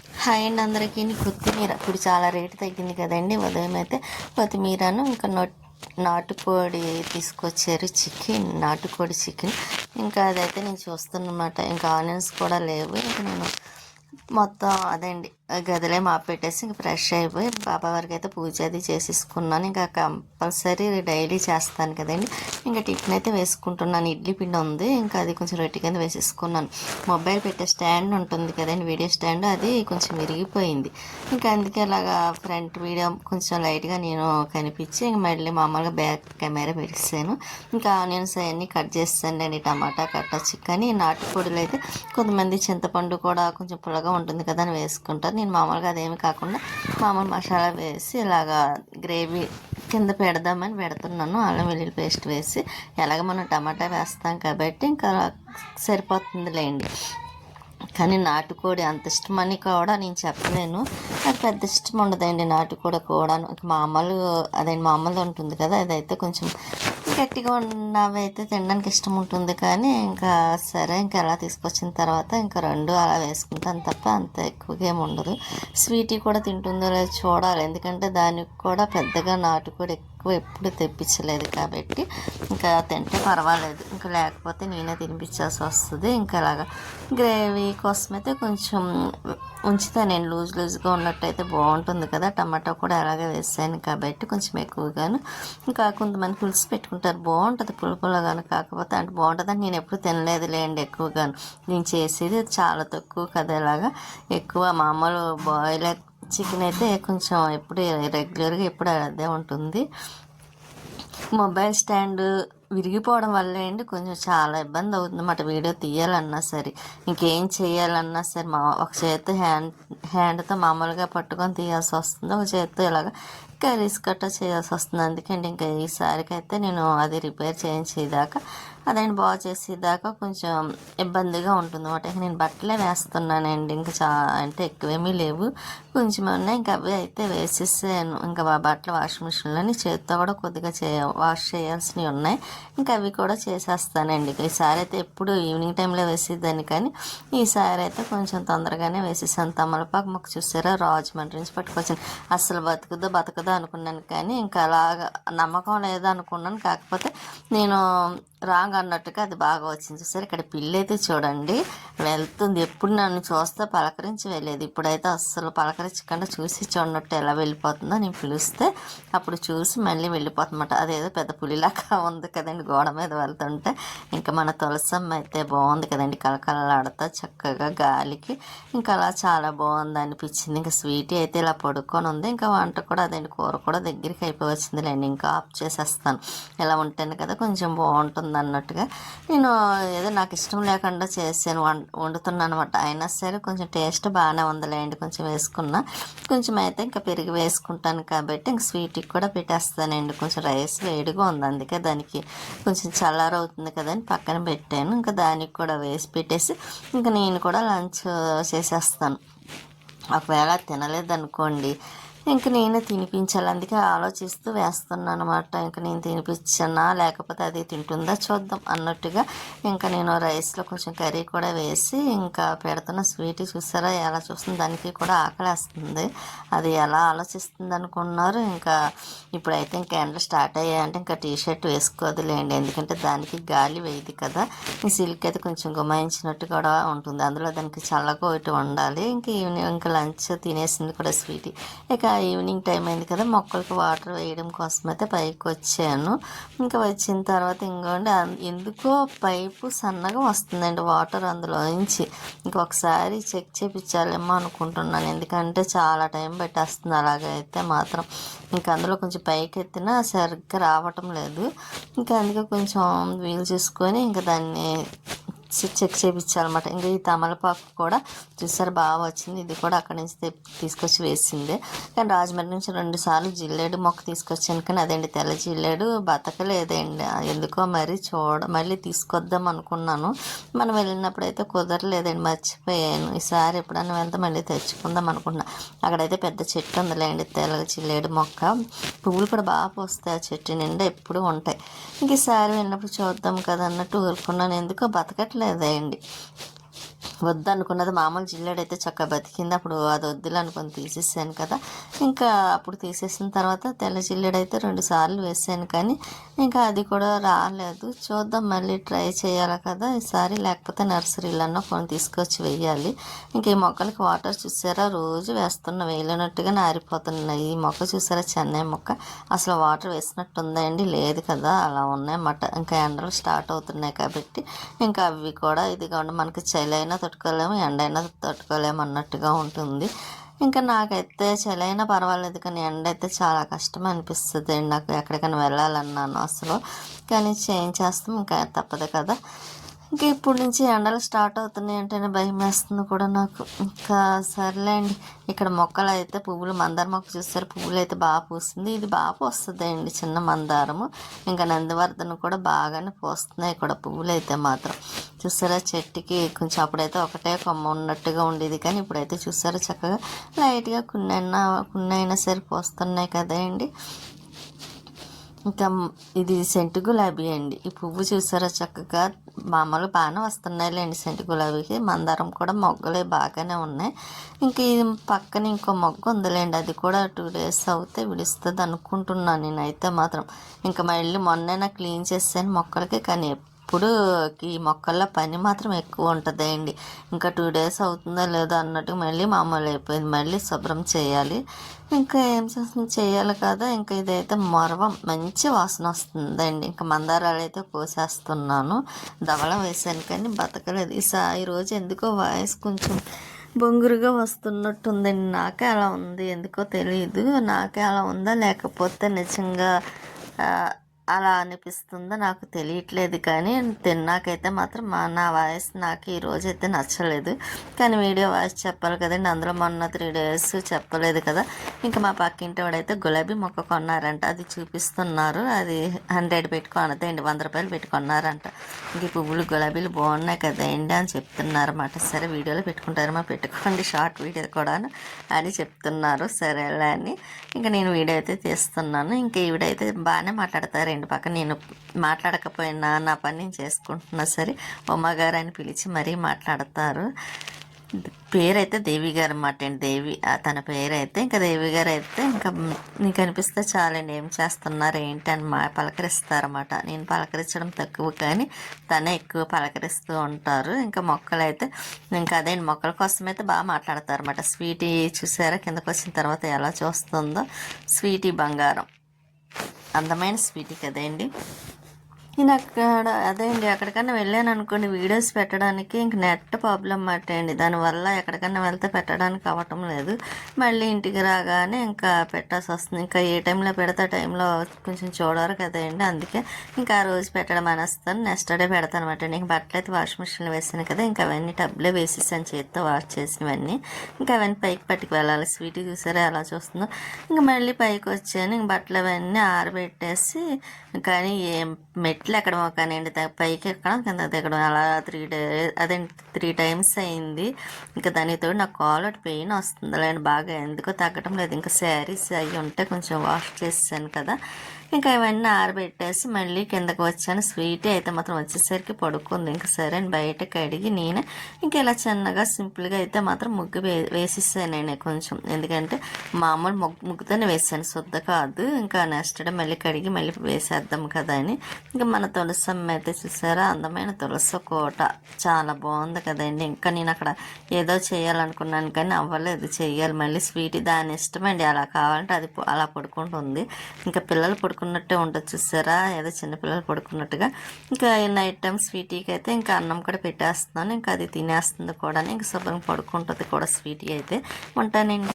Hi అండి అందరికీ. కొత్తిమీర ఇప్పుడు చాలా రేటు తగ్గింది కదండి. ఉదయం అయితే కొత్తిమీరను ఇంకా నాటుకోడి తీసుకొచ్చారు, నాటుకోడి చికెన్. ఇంకా అదైతే నేను చూస్తున్నమాట. ఇంకా ఆనియన్స్ కూడా లేవు. ఇంకా నేను మొత్తం అదండి గదిలే పెట్టేసి ఇంక ఫ్రెష్ అయిపోయి బాబా వారికి అయితే పూజ అది చేసేసుకున్నాను. ఇంకా కంపల్సరీ డైలీ చేస్తాను కదండి. ఇంకా టిఫిన్ అయితే వేసుకుంటున్నాను. ఇడ్లీ పిండి ఉంది, ఇంకా అది కొంచెం రొట్టె కింద వేసేసుకున్నాను. మొబైల్ పెట్టే స్టాండ్ ఉంటుంది కదండి, వీడియో స్టాండ్, అది కొంచెం విరిగిపోయింది. ఇంకా అందుకే అలాగా ఫ్రంట్ వీడియో కొంచెం లైట్గా నేను కనిపించి ఇంక మళ్ళీ మామూలుగా బ్యాక్ కెమెరా పెట్టేసాను. ఇంకా ఆనియన్స్ అవన్నీ కట్ చేస్తాను అండి, టమాటా కట్టచ్చు. కానీ నాటుకోడిలో అయితే కొంతమంది చింతపండు కూడా కొంచెం పుల్లగా ఉంటుంది కదా అని వేసుకుంటారు. నేను మామూలుగా అదేమి కాకుండా మామూలు మసాలా వేసి ఇలాగా గ్రేవీ కింద పెడదామని పెడుతున్నాను. అల్లం వెల్లుల్లి పేస్ట్ వేసి, ఎలాగ మనం టమాటా వేస్తాం కాబట్టి ఇంకా సరిపోతుందిలేండి. కానీ నాటుకోడి అంత ఇష్టమని కూడా నేను చెప్పలేను. నాకు పెద్ద ఇష్టం ఉండదండి నాటుకోడి కూడా. మామూలు ఉంటుంది కదా, అదైతే కొంచెం గట్టిగా ఉన్నవి అయితే తినడానికి ఇష్టం ఉంటుంది. కానీ ఇంకా సరే, ఇంకా అలా తీసుకొచ్చిన తర్వాత ఇంకా రెండు అలా వేసుకుంటాను తప్ప అంత ఎక్కువగా ఏమి ఉండదు. స్వీటీ కూడా తింటుందో లేదో చూడాలి, ఎందుకంటే దానికి కూడా పెద్దగా నాటుకోడి ఎక్కువ ఎప్పుడు తెప్పించలేదు కాబట్టి ఇంకా తింటే పర్వాలేదు. ఇంకా లేకపోతే నేనే తినిపించాల్సి వస్తుంది. ఇంకా అలాగా గ్రేవీ కోసం అయితే కొంచెం ఉంచుతాను నేను, లూజ్గా ఉన్నట్టయితే బాగుంటుంది కదా. టమాటా కూడా అలాగే వేసాను కాబట్టి కొంచెం ఎక్కువగాను. ఇంకా కొంతమంది పులుసు పెట్టుకుంటారు, బాగుంటుంది పులుపులుగాను. కాకపోతే అంటే బాగుంటుందని నేను ఎప్పుడు తినలేదులేండి ఎక్కువగాను. నేను చేసేది చాలా తక్కువ కదా, ఇలాగా ఎక్కువ మామూలు బాయిలర్ చికెన్ అయితే కొంచెం ఎప్పుడు రెగ్యులర్గా ఎప్పుడు అదే ఉంటుంది. మొబైల్ స్టాండ్ విరిగిపోవడం వల్లే అండి కొంచెం చాలా ఇబ్బంది అవుతుంది అన్నమాట. వీడియో తీయాలన్నా సరే, ఇంకేం చేయాలన్నా సరే ఒక చేతితో హ్యాండ్తో మామూలుగా పట్టుకొని తీయాల్సి వస్తుంది, ఒక చేతితో ఇలాగ కర్రీస్ కట్ట చేయాల్సి వస్తుంది. అందుకండి ఇంకా ఈసారికి అయితే నేను అది రిపేర్ చేయించేదాకా, అదండి బాగు చేసేదాకా కొంచెం ఇబ్బందిగా ఉంటుంది అన్నమాట. నేను బట్టలే వేస్తున్నానండి, ఇంకా అంటే ఎక్కువేమీ లేవు, కొంచెం ఉన్నాయి. ఇంకా అవి అయితే వేసేసాను. ఇంకా బట్టలు వాషింగ్ మిషన్లోని చేతితో కూడా కొద్దిగా వాష్ చేయాల్సినవి ఉన్నాయి. ఇంకా అవి కూడా చేసేస్తానండి. ఈసారి అయితే ఎప్పుడు ఈవినింగ్ టైంలో వేసేదాన్ని, కానీ ఈసారి అయితే కొంచెం తొందరగానే వేసేసాను. తమలపాకు మొక్క చూసారా, రాజమండ్రి నుంచి పట్టుకొచ్చాను. అసలు బతకదో అనుకున్నాను, కానీ ఇంకా అలాగా నమ్మకం లేదనుకున్నాను. కాకపోతే నేను రాంగ్ అన్నట్టుగా అది బాగా వచ్చింది. చూసారు, ఇక్కడ పిల్లి అయితే చూడండి వెళ్తుంది. ఎప్పుడు నన్ను చూస్తే పలకరించి వెళ్ళేది, ఇప్పుడైతే అస్సలు పలకరించకుండా చూసి చూడనట్టు ఎలా వెళ్ళిపోతుందో. నేను పిలిస్తే అప్పుడు చూసి మళ్ళీ వెళ్ళిపోతుందన్నమాట. అదేదో పెద్ద పులిలాగా ఉంది కదండి గోడ మీద వెళ్తుంటే. ఇంకా మన తులసమ్మ అయితే బాగుంది కదండి, కలకలలాడుతా చక్కగా గాలికి. ఇంకా అలా చాలా బాగుంది అనిపించింది. ఇంకా స్వీటీ అయితే ఇలా పడుకొని ఉంది. ఇంకా వంట కూడా అదండి, కూర కూడా దగ్గరికి అయిపోయి వచ్చిందిలేండి. ఇంకా ఆఫ్ చేసేస్తాను. ఇలా ఉంటాను కదా కొంచెం బాగుంటుంది అన్నట్టుగా నేను ఏదో నాకు ఇష్టం లేకుండా చేసాను, వండుతున్నాను అనమాట. అయినా సరే కొంచెం టేస్ట్ బాగానే ఉందిలేండి. కొంచెం వేసుకున్నా, కొంచెం అయితే ఇంకా పెరిగి వేసుకుంటాను కాబట్టి ఇంక స్వీట్కి కూడా పెట్టేస్తానండి. కొంచెం రైస్ వేడిగా ఉంది, అందుకే దానికి కొంచెం చల్లారవుతుంది కదా అని పక్కన పెట్టాను. ఇంకా దానికి కూడా వేసి పెట్టేసి ఇంకా నేను కూడా లంచ్ చేసేస్తాను. ఒకవేళ తినలేదనుకోండి ఇంక నేనే తినిపించాలి, అందుకే ఆలోచిస్తూ వేస్తున్నాను అనమాట. ఇంక నేను తినిపించనా లేకపోతే అది తింటుందా చూద్దాం అన్నట్టుగా ఇంకా నేను రైస్లో కొంచెం కర్రీ కూడా వేసి ఇంకా పెడుతున్న. స్వీట్ చూసారా ఎలా చూస్తుంది, దానికి కూడా ఆకలేస్తుంది. అది ఎలా ఆలోచిస్తుంది అనుకున్నారు. ఇంకా ఇప్పుడైతే ఇంకా ఎండలు స్టార్ట్ అయ్యాయంటే ఇంకా టీషర్ట్ వేసుకోదులేండి, ఎందుకంటే దానికి గాలి వేయదు కదా. ఈ సిల్క్ అయితే కొంచెం గుమాయించినట్టు కూడా ఉంటుంది, అందులో దానికి చల్లగా ఒకటి ఉండాలి. ఇంకా ఈవినింగ్ ఇంకా లంచ్ తినేసింది కూడా స్వీటీ. ఇక ఈవినింగ్ టైం అయింది కదా, మొక్కలకు వాటర్ వేయడం కోసం అయితే పైకి వచ్చాను. ఇంకా వచ్చిన తర్వాత ఇంకోండి ఎందుకో పైపు సన్నగా వస్తుందండి వాటర్ అందులో నుంచి. ఇంకొకసారి చెక్ చేయించాలేమో అనుకుంటున్నాను, ఎందుకంటే చాలా టైం పెట్టేస్తుంది అలాగైతే మాత్రం. ఇంకా అందులో కొంచెం పైకి ఎత్తినా సరిగ్గా రావటం లేదు. ఇంకా అందుకే కొంచెం వీలు చూసుకొని ఇంకా దాన్ని చెక్ చేయించాలన్నమాట. ఇంకా ఈ తమలపాకు కూడా చూసారు బాగా వచ్చింది, ఇది కూడా అక్కడి నుంచి తీసుకొచ్చి వేసిందే. కానీ రాజమండ్రి నుంచి 2 సార్లు జిల్లేడు మొక్క తీసుకొచ్చాను, కానీ అదేంటి తెల్ల జిల్లేడు బతకలేదండి. ఎందుకో మళ్ళీ తీసుకొద్దాం అనుకున్నాను. మనం వెళ్ళినప్పుడు అయితే కుదరలేదండి, మర్చిపోయాను. ఈసారి ఎప్పుడన్నా వెళ్తే మళ్ళీ తెచ్చుకుందాం అనుకుంటున్నా. అక్కడైతే పెద్ద చెట్టు ఉందిలేండి తెల్ల జిల్లేడు మొక్క, పువ్వులు కూడా బాగా పోస్తాయి ఆ చెట్టు నిండా ఎప్పుడు ఉంటాయి. ఇంక ఈసారి వెళ్ళినప్పుడు చూద్దాం కదా అన్నట్టు ఊరుకున్నాను, ఎందుకో బతకట్లేదండి. వద్దు అనుకున్నది మామూలు జిల్లేడైతే చక్కగా బతికింది. అప్పుడు అది వద్దులు అనుకొని తీసేసాను కదా. ఇంకా అప్పుడు తీసేసిన తర్వాత తెల్ల జిల్లేడైతే 2 సార్లు వేసాను, కానీ ఇంకా అది కూడా రాలేదు. చూద్దాం, మళ్ళీ ట్రై చేయాలి కదా ఈసారి, లేకపోతే నర్సరీలన్నా కొన్ని తీసుకొచ్చి వేయాలి. ఇంకా ఈ మొక్కలకి వాటర్ చూసారా, రోజు వేస్తున్న వేయలేనట్టుగా ఆరిపోతున్నాయి. ఈ మొక్క చూసారా, చెన్నై మొక్క, అసలు వాటర్ వేసినట్టు ఉందండి, లేదు కదా, అలా ఉన్నాయన్నమాట. ఇంకా ఎండలు స్టార్ట్ అవుతున్నాయి కాబట్టి ఇంకా అవి కూడా ఇదిగా ఉండి మనకి చలైనా తట్టుకోలేము, ఎండైనా తట్టుకోలేము అన్నట్టుగా ఉంటుంది. ఇంకా నాకైతే చలైనా పర్వాలేదు, కానీ ఎండ అయితే చాలా కష్టం అనిపిస్తుంది అండి నాకు ఎక్కడికైనా వెళ్ళాలన్నాను అసలు. కానీ చేంజ్ చేస్తాం, ఇంకా తప్పదు కదా. ఇంకా ఇప్పుడు నుంచి ఎండలు స్టార్ట్ అవుతున్నాయి అంటేనే భయం వేస్తుంది కూడా నాకు. ఇంకా సర్లేండి. ఇక్కడ మొక్కలు అయితే పువ్వులు, మందార మొక్క చూస్తారు, పువ్వులు అయితే బాగా పూస్తుంది. ఇది బాగా పూస్తుంది అండి, చిన్న మందారము. ఇంకా నందివర్ధన కూడా బాగానే పూస్తున్నాయి కూడా పువ్వులు అయితే మాత్రం. చూసారా చెట్టుకి కొంచెం అప్పుడైతే ఒకటే కొమ్మ ఉన్నట్టుగా ఉండేది, కానీ ఇప్పుడైతే చూసారా చక్కగా లైట్గా కున్నైనా సరే పూస్తున్నాయి కదండి. ఇంకా ఇది సెంటు గులాబీ అండి. ఈ పువ్వు చూసారా చక్కగా మామూలు బాగానే వస్తున్నాయిలేండి సెంటు గులాబీకి. మందారం కూడా మొగ్గలే బాగానే ఉన్నాయి. ఇంక ఇది పక్కన ఇంకో మొగ్గ ఉందిలేండి, అది కూడా 2 days అవుతే విడుస్తుంది అనుకుంటున్నాను నేనైతే మాత్రం. ఇంకా మళ్ళీ మొన్నైనా క్లీన్ చేసాను మొక్కలకి, కానీ ఎప్పుడు ఈ మొక్కల్లో పని మాత్రం ఎక్కువ ఉంటుందండి. ఇంకా 2 days అవుతుందో లేదో అన్నట్టు మళ్ళీ మామూలు అయిపోయింది, మళ్ళీ శుభ్రం చేయాలి. ఇంకా ఏం చేస్తుంది, చేయాలి కదా. ఇంకా ఇదైతే మరవం మంచి వాసన వస్తుందండి. ఇంకా మందారాలు అయితే కోసేస్తున్నాను, ధవళం వేసాను కానీ బతకలేదు. ఈరోజు ఎందుకో వాయిస్ కొంచెం బొంగురుగా వస్తున్నట్టుందండి, నాకే అలా ఉంది, ఎందుకో తెలియదు. నాకే అలా ఉందా లేకపోతే నిజంగా అలా అనిపిస్తుందో నాకు తెలియట్లేదు, కానీ తిన్నాకైతే మాత్రం నా వాయిస్ నాకు ఈరోజైతే నచ్చలేదు. కానీ వీడియో వాయిస్ చెప్పాలి కదండి, అందులో మొన్న 3 days చెప్పలేదు కదా. ఇంకా మా పక్కింటి వాడైతే గులాబీ మొక్క కొన్నారంట, అది చూపిస్తున్నారు. అది 100 పెట్టుకోనదండి, 100 రూపాయలు పెట్టుకున్నారంట. ఇంక ఈ పువ్వులు గులాబీలు బాగున్నాయి కదండి అని చెప్తున్నారు అన్నమాట. సరే వీడియోలో పెట్టుకుంటారమ్మా, పెట్టుకోండి షార్ట్ వీడియో కూడా అని చెప్తున్నారు. సరేలే అని ఇంకా నేను వీడియో అయితే తీస్తున్నాను. ఇంకా ఈవిడైతే బాగానే మాట్లాడతారు పక్కన, నేను మాట్లాడకపోయినా నా పని నేను చేసుకుంటున్నా సరే ఉమ్మగారు అని పిలిచి మరీ మాట్లాడతారు. పేరైతే దేవి గారు అన్నమాట అండి, దేవి తన పేరైతే. ఇంకా దేవి గారు అయితే ఇంకా నీకు అనిపిస్తే చాలండి, ఏం చేస్తున్నారు ఏంటి అని పలకరిస్తారన్నమాట. నేను పలకరించడం తక్కువ, కానీ తనే ఎక్కువ పలకరిస్తూ ఉంటారు. ఇంకా మొక్కలు అయితే ఇంకా అదే మొక్కల కోసం అయితే బాగా మాట్లాడతారు అన్నమాట. స్వీటీ చూసారా కిందకు వచ్చిన తర్వాత ఎలా చూస్తుందో, స్వీటీ బంగారం, అందమైన స్వీటీ కదండి. నేను అదే అండి ఎక్కడికన్నా వెళ్ళాను అనుకోండి వీడియోస్ పెట్టడానికి, ఇంక నెట్ ప్రాబ్లం అన్నమాట అండి. దానివల్ల ఎక్కడికన్నా వెళ్తే పెట్టడానికి అవ్వటం లేదు. మళ్ళీ ఇంటికి రాగానే ఇంకా పెట్టాల్సి వస్తుంది. ఇంకా ఏ టైంలో పెడితే ఆ టైంలో కొంచెం చూడరు కదండి, అందుకే ఇంకా ఆ రోజు పెట్టడం అనేస్తాను. నెక్స్ట్ డే పెడతాను అనమాట. ఇంక బట్టలు అయితే వాషింగ్ మిషన్లో వేసాను కదా, ఇంకా అవన్నీ టబ్లో వేసేసాను చేత్తో వాష్ చేసినవన్నీ. ఇంకా అవన్నీ పైకి పట్టుకు వెళ్ళాలి. స్వీటీ చూసారా ఎలా చూస్తుందో. ఇంకా మళ్ళీ పైకి వచ్చాను, ఇంక బట్టలు అవన్నీ ఆరబెట్టేసి, కానీ మెట్లు ఎక్కడం కానివ్వండి, పైకి ఎక్కడం కింద దిగడం అలా 3 times అయింది. ఇంకా దానితో నాకు కాల్ పెయిన్ వస్తుంది లేండి బాగా, ఎందుకో తగ్గటం లేదు. ఇంకా శారీస్ అవి ఉంటే కొంచెం వాష్ చేసాను కదా, ఇంకా ఇవన్నీ ఆరబెట్టేసి మళ్ళీ కిందకు వచ్చాను. స్వీటీ అయితే మాత్రం వచ్చేసరికి పడుకుంది. ఇంకా సరే అని బయట కడిగి నేనే ఇంకా ఇలా చిన్నగా సింపుల్గా అయితే మాత్రం ముగ్గు వేసేసాను నేను కొంచెం, ఎందుకంటే మామూలు ముగ్గుతోనే వేసాను, శుద్ధ కాదు. ఇంకా నెక్స్ట్ డే మళ్ళీ కడిగి మళ్ళీ వేసేద్దాం కదా అని. ఇంకా మన తులసమ్మ అయితే చూసారా, అందమైన తులసి కోట, చాలా బాగుంది కదండి. ఇంకా నేను అక్కడ ఏదో చేయాలనుకున్నాను కానీ అవ్వలేదు, చెయ్యాలి మళ్ళీ. స్వీటీ దాని ఇష్టమండి, అలా కావాలంటే అది అలా పడుకుంటుంది. ఇంకా పిల్లలు పడుకున్నట్టే ఉంటుంది చూసారా, ఏదో చిన్నపిల్లలు పడుకున్నట్టుగా. ఇంకా నైట్ టైం స్వీటీకి అయితే ఇంకా అన్నం కూడా పెట్టేస్తున్నాను, ఇంకా అది తినేస్తుంది కూడా. ఇంకా శుభ్రంగా పడుకుంటుంది కూడా స్వీటీ అయితే. ఉంటానండి.